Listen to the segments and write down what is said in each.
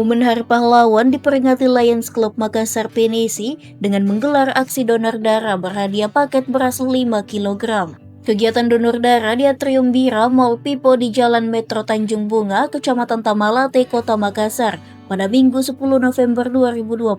Momen Hari Pahlawan diperingati Lions Club Makassar Penisi dengan menggelar aksi donor darah berhadiah paket beras 5 kg. Kegiatan donor darah di Atrium Bira Mall Pipo di Jalan Metro Tanjung Bunga, Kecamatan Tamalate, Kota Makassar pada Minggu 10 November 2025.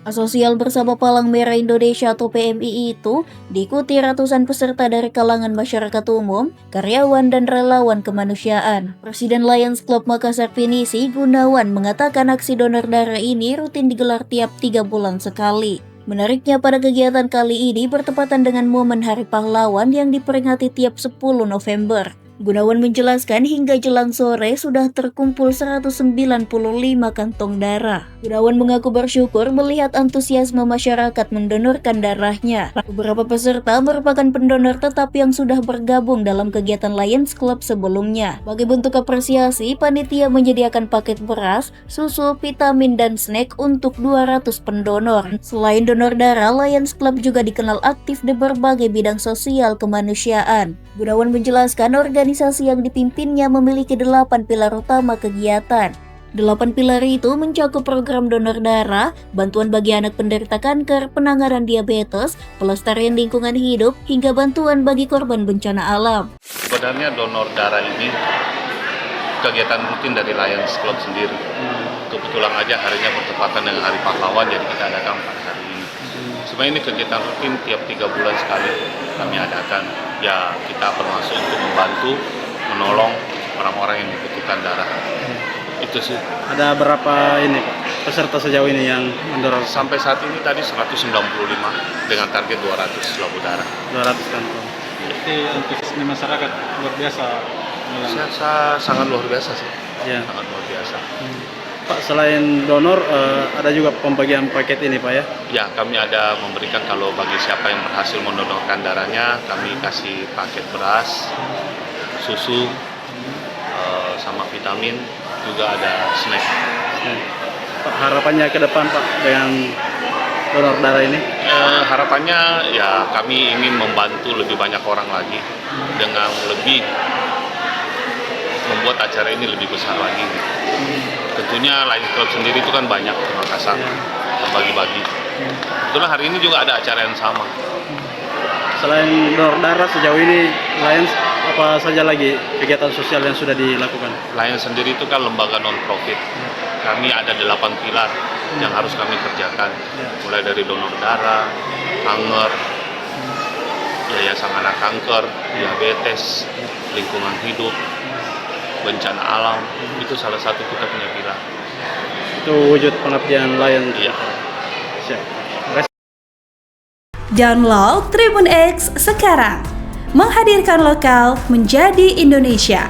Asosial Bersama Palang Merah Indonesia atau PMI itu diikuti ratusan peserta dari kalangan masyarakat umum, karyawan dan relawan kemanusiaan. Presiden Lions Club Makassar Penisi, Gunawan, mengatakan aksi donor darah ini rutin digelar tiap 3 bulan sekali. Menariknya pada kegiatan kali ini bertepatan dengan momen Hari Pahlawan yang diperingati tiap 10 November. Gunawan menjelaskan hingga jelang sore sudah terkumpul 195 kantong darah. Gunawan mengaku bersyukur melihat antusiasme masyarakat mendonorkan darahnya. Beberapa peserta merupakan pendonor tetap yang sudah bergabung dalam kegiatan Lions Club sebelumnya. Sebagai bentuk apresiasi, panitia menyediakan paket beras, susu, vitamin, dan snack untuk 200 pendonor. Selain donor darah, Lions Club juga dikenal aktif di berbagai bidang sosial kemanusiaan. Gunawan menjelaskan organisasi yang dipimpinnya memiliki 8 pilar utama kegiatan. 8 pilar itu mencakup program donor darah, bantuan bagi anak penderita kanker, penanganan diabetes, pelestarian lingkungan hidup, hingga bantuan bagi korban bencana alam. Sebenarnya donor darah ini kegiatan rutin dari Lions Club sendiri. Kebetulan aja harinya bertepatan dengan Hari Pahlawan, jadi kita adakan pada hari ini. Sebenarnya ini kegiatan rutin tiap 3 bulan sekali kami adakan. Ya, kita bermaksud untuk membantu, menolong orang-orang yang membutuhkan darah. Itu sih. Ada berapa ini Pak peserta sejauh ini yang mendorong? Sampai saat ini tadi 195 dengan target 200 labu darah. 200 kantong. Jadi antusiasme masyarakat luar biasa. Sangat luar biasa sih. Ya. Sangat luar biasa. Pak, selain donor ada juga pembagian paket ini Pak ya? Ya, kami ada memberikan kalau bagi siapa yang berhasil mendonorkan darahnya, kami kasih paket beras, susu, sama vitamin, juga ada snack. Pak, harapannya ke depan Pak dengan donor darah ini? Harapannya ya kami ingin membantu lebih banyak orang lagi dengan lebih membuat acara ini lebih besar lagi. Tentunya Lions Club sendiri itu kan banyak di Makassar, berbagi-bagi. Kebetulan hari ini juga ada acara yang sama. Selain donor darah sejauh ini Lions apa saja lagi kegiatan sosial yang sudah dilakukan? Lions sendiri itu kan lembaga non-profit. Kami ada 8 pilar yang harus kami kerjakan. Mulai dari donor darah, kanker, yayasan anak kanker, diabetes, lingkungan hidup, bencana alam, itu salah satu kita punya pilar. Itu wujud pengabdian Lions. Iya. Siap. Download Tribun X sekarang, menghadirkan lokal menjadi Indonesia.